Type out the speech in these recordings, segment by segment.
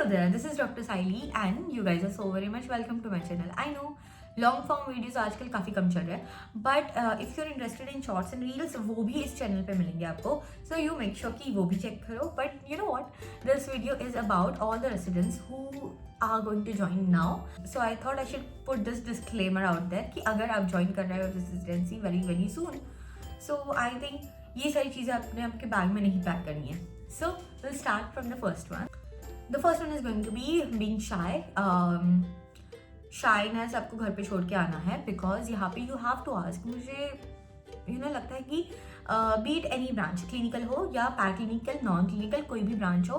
Hello there, this is Dr. Saili and you guys are so very much welcome to my channel. I know long form videos आजकल काफ़ी कम चल रहे हैं but if you are interested in shorts and reels वो भी इस channel पे मिलेंगे आपको. सो यू मेक श्योर कि वो भी चेक करो. But you know what, this video is about all the residents who are going to join now. So I thought I should put this disclaimer out there कि अगर आप join कर रहे हो residency very very soon, so I think ये सारी चीज़ें अपने आपके बैग में नहीं पैक करनी है. So will start from the first one. The first one is going to be being shy. Shyness आपको घर पे छोड़ के आना है बिकॉज यहाँ पे यू हैव टू आस्क. मुझे लगता है कि बीट एनी ब्रांच, क्लिनिकल हो या पैराक्लिनिकल, नॉन क्लिनिकल, कोई भी ब्रांच हो,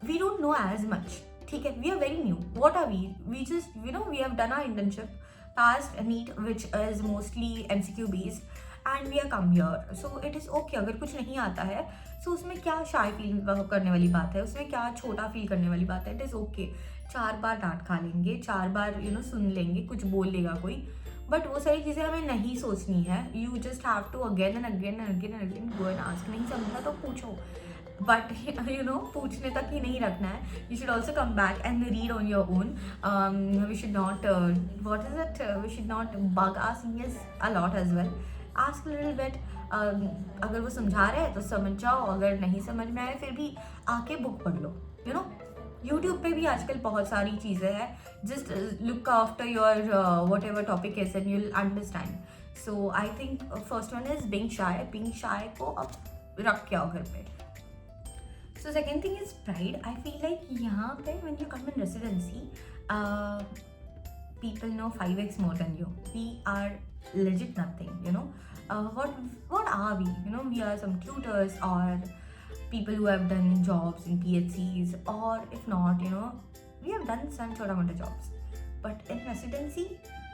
we don't know as much. ठीक है, we are very new. What are we just we have done our internship past NEET which is mostly MCQ based and we are come here. So it is okay अगर कुछ नहीं आता है. सो उसमें क्या शाय feel करने वाली बात है, उसमें क्या छोटा फील करने वाली बात है. It is okay. 4 बार डांट खा लेंगे, 4 बार सुन लेंगे, कुछ बोल लेगा कोई, बट वो सारी चीज़ें हमें नहीं सोचनी है. You just have to again and again and again and again go and ask. नहीं समझा तो पूछो, बट पूछने तक ही नहीं रखना है. You should also come back and read on your own. We should not what is it, we should not bug our seniors a lot as well. Ask little bit. अगर वो समझा रहे हैं तो समझ जाओ, अगर नहीं समझ में आए फिर भी आके बुक पढ़ लो. यूट्यूब पे भी आजकल बहुत सारी चीज़ें हैं. Just look after your whatever topic is and you'll understand. So I think first one is being shy. Being shy को अब रख के आओ घर पे. So second thing is pride. I feel like यहाँ पे when you come in residency, people know 5x more than you. We are legit nothing. What are we? We are some tutors or people who have done jobs in PHCs, or if not, we have done some छोटा मोटा jobs. But in residency,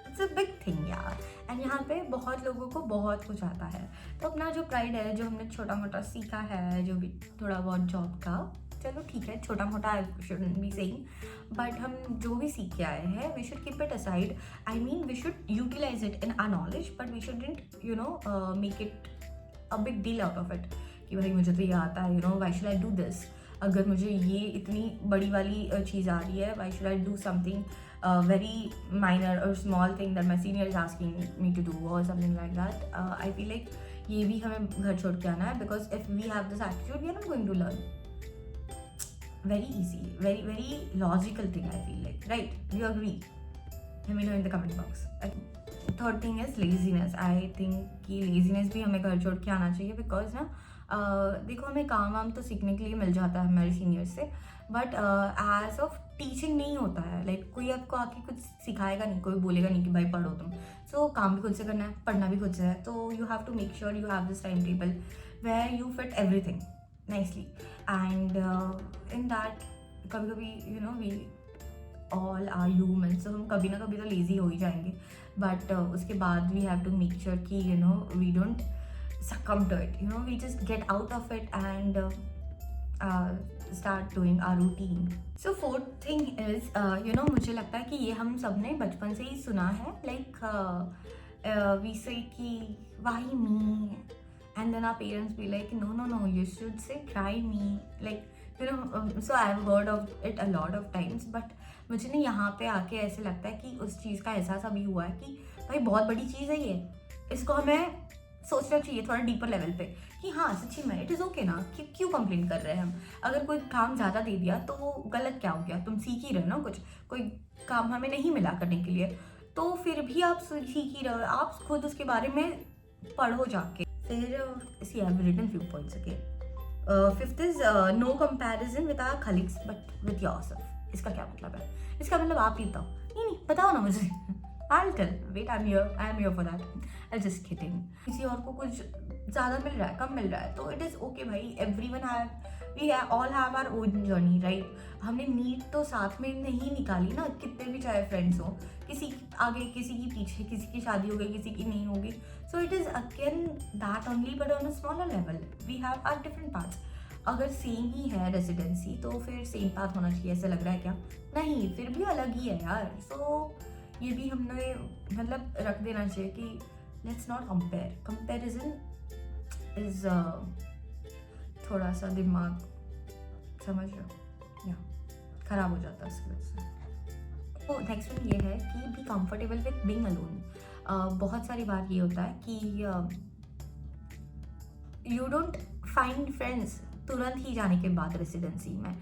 it's a big thing यार. And यहाँ पे बहुत लोगों को बहुत कुछ आता है. तो अपना जो प्राइड है, जो हमने छोटा मोटा सीखा है, जो भी थोड़ा बहुत जॉब का, चलो ठीक है, छोटा मोटा I shouldn't be saying, but हम जो भी सीख के आए हैं we should keep it aside. I mean we should utilise it in our knowledge, but we shouldn't make it a big deal out of it कि भाई मुझे तो ये आता है, why should I do this. अगर मुझे ये इतनी बड़ी वाली चीज़ आ रही है, why should I do something very minor और small thing that my senior is asking me to do और something like that. I feel like ये भी हमें घर छोड़ के आना है because if we have this attitude we are not going to learn. Very easy, very very logical thing I feel like, right? Do you agree? Let me know in the comment box. Third thing is laziness. I think कि laziness भी हमें घर छोड़ के आना चाहिए because ना देखो हमें काम वाम तो सीखने के लिए मिल जाता है हमारे सीनियर्स से, बट एज ऑफ टीचिंग नहीं होता है. लाइक कोई आपको आके कुछ सिखाएगा नहीं, कोई बोलेगा नहीं कि भाई पढ़ो तुम. सो काम भी खुद से करना है, पढ़ना भी खुद से है. तो you have to make sure you have this time table where you fit everything nicely. And in that कभी we all are human, so हम कभी ना कभी तो lazy हो ही जाएंगे, but उसके बाद we have to make sure कि we don't succumb to it. We just get out of it and start doing our routine. So fourth thing is मुझे लगता है कि ये हम सब ने बचपन से ही सुना है. Like we say कि why me, and then our parents be like no you should say try me, like so I have heard of it a lot of times. but मुझे ना यहाँ पे आके ऐसे लगता है कि उस चीज़ का एहसास अभी हुआ है कि भाई बहुत बड़ी चीज़ है ये, इसको हमें सोचना चाहिए थोड़ा डीपर लेवल पे कि हाँ सच्ची में इट इज़ ओके ना, क्यों कंप्लेन कर रहे हैं हम. अगर कोई काम ज़्यादा दे दिया तो वो गलत क्या हो गया, तुम सीख ही रहे हो ना कुछ. कोई काम हमें नहीं मिला करने के लिए तो फिर भी आप सीख ही रहे हो, आप खुद उसके बारे में पढ़ो जाके. See, I have written few points again. Fifth is no comparison with our colleagues but with yourself. इसका क्या मतलब है? इसका मतलब आप ही बताओ. नहीं बताओ ना मुझे. I'll tell. Wait, I'm here for that. I'm just kidding. किसी और को कुछ ज़्यादा मिल रहा है, कम मिल रहा है, तो it is okay भाई. We all have our own journey, right? हमने नीट तो साथ में नहीं निकाली ना, कितने भी चाहे फ्रेंड्स हो, किसी आगे किसी की पीछे, किसी की शादी हो गई, किसी की नहीं होगी. So it is again that only but on a smaller level. We have our different paths. अगर सेम ही है रेसिडेंसी तो फिर सेम पाथ होना चाहिए, ऐसा लग रहा है क्या? नहीं, फिर भी अलग ही है यार. सो ये भी हमने मतलब रख देना चाहिए कि let's not compare. Comparison is थोड़ा सा दिमाग समझ लो या ख़राब हो जाता है उसकी वजह से। तो नेक्स्ट वन ये है कि be comfortable with being alone. बहुत सारी बार ये होता है कि यू डोंट फाइंड फ्रेंड्स तुरंत ही जाने के बाद रेसिडेंसी में।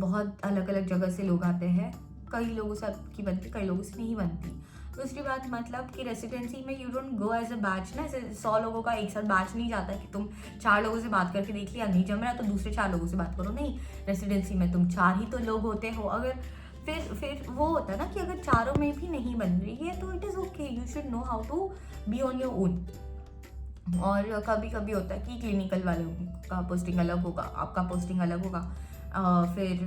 बहुत अलग अलग जगह से लोग आते हैं, कई लोगों से आपकी बनती, कई लोगों से नहीं बनती। दूसरी बात मतलब कि रेसिडेंसी में you don't go as a batch ना, ऐसे 100 लोगों का एक साथ बैच नहीं जाता कि तुम 4 लोगों से बात करके देख लिया नहीं जम रहा तो दूसरे 4 लोगों से बात करो। नहीं, रेसिडेंसी में तुम 4 ही तो लोग होते हो। अगर फिर वो होता है ना कि अगर चारों में भी नहीं बन रही है तो it is okay, you should know how to be on your own. और कभी कभी होता है कि क्लिनिकल वालों का पोस्टिंग अलग होगा, आपका पोस्टिंग अलग होगा। फिर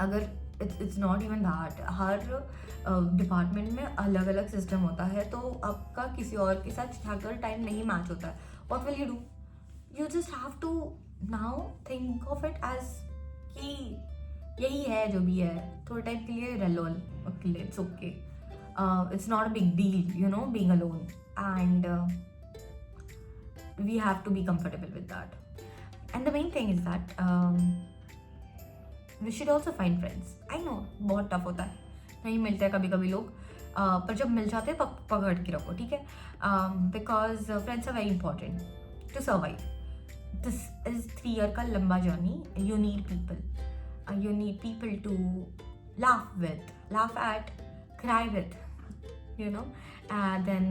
अगर it's not even that, her department में अलग अलग सिस्टम होता है, तो आपका किसी और के साथ अगर टाइम नहीं मैच होता है, what will you do? You just have to now think of it as कि यही है जो भी है, थोड़े टाइम के लिए रह लो, it's okay, it's not a big deal, you know, being alone. And we have to be comfortable with that. And the main thing is that we should also find friends. I know बहुत tough होता है, नहीं मिलते हैं कभी कभी लोग, पर जब मिल जाते हैं पकड़ के रखो, ठीक है? Because friends are very important to survive. This is 3 year का लंबा जर्नी। You need people to laugh with, laugh at, cry with, you know, and then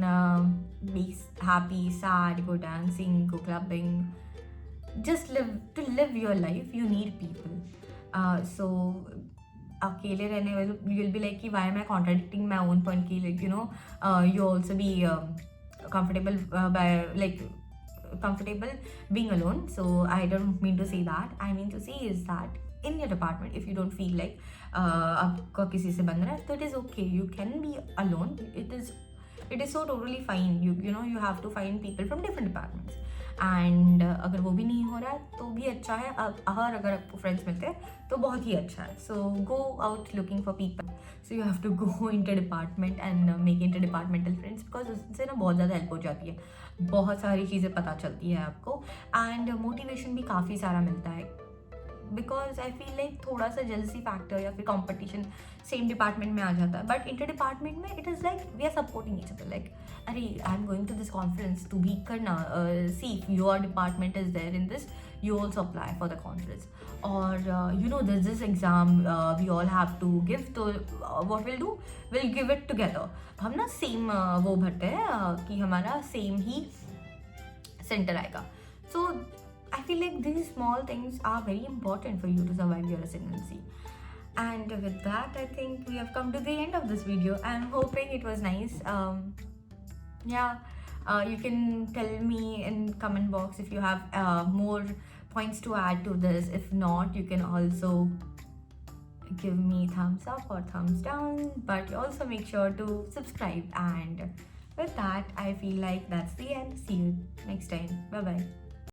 be happy, sad, go dancing, go clubbing, just live your life. You need people. So अकेले रहने वाले you'll be like कि why am I contradicting my own point कि like, you know, you also be comfortable by like comfortable being alone. So I don't mean to say that. I mean to say is that in your department, if you don't feel like आपका किसी से बन रहा है, तो it is okay, you can be alone. It is so totally fine. You know, you have to find people from different departments. And अगर वो भी नहीं हो रहा है तो भी अच्छा है, अगर आपको फ्रेंड्स मिलते हैं तो बहुत ही अच्छा है। So go out looking for people. So you have to go inter department and make inter departmental friends, because उससे ना बहुत ज़्यादा हेल्प हो जाती है, बहुत सारी चीज़ें पता चलती है आपको, एंड मोटिवेशन भी काफ़ी सारा मिलता है। बिकॉज आई फील लाइक थोड़ा सा जेलसी फैक्टर या फिर कॉम्पिटिशन सेम डिपार्टमेंट में आ जाता है, बट इंटर डिपार्टमेंट में it is like we are supporting each other. Like अरे I am going to this conference, तू भी करना, see if your department is there in this, you also apply for the conference, or you know, there's this exam we all have to give, so what we'll do, we'll give it together. हम ना same वो भरते हैं कि हमारा same ही centre आएगा। So I feel like these small things are very important for you to survive your residency. And with that, I think we have come to the end of this video. I'm hoping it was nice. You can tell me in comment box if you have more points to add to this. If not, you can also give me thumbs up or thumbs down, but you also make sure to subscribe. And with that, I feel like that's the end. See you next time. Bye bye.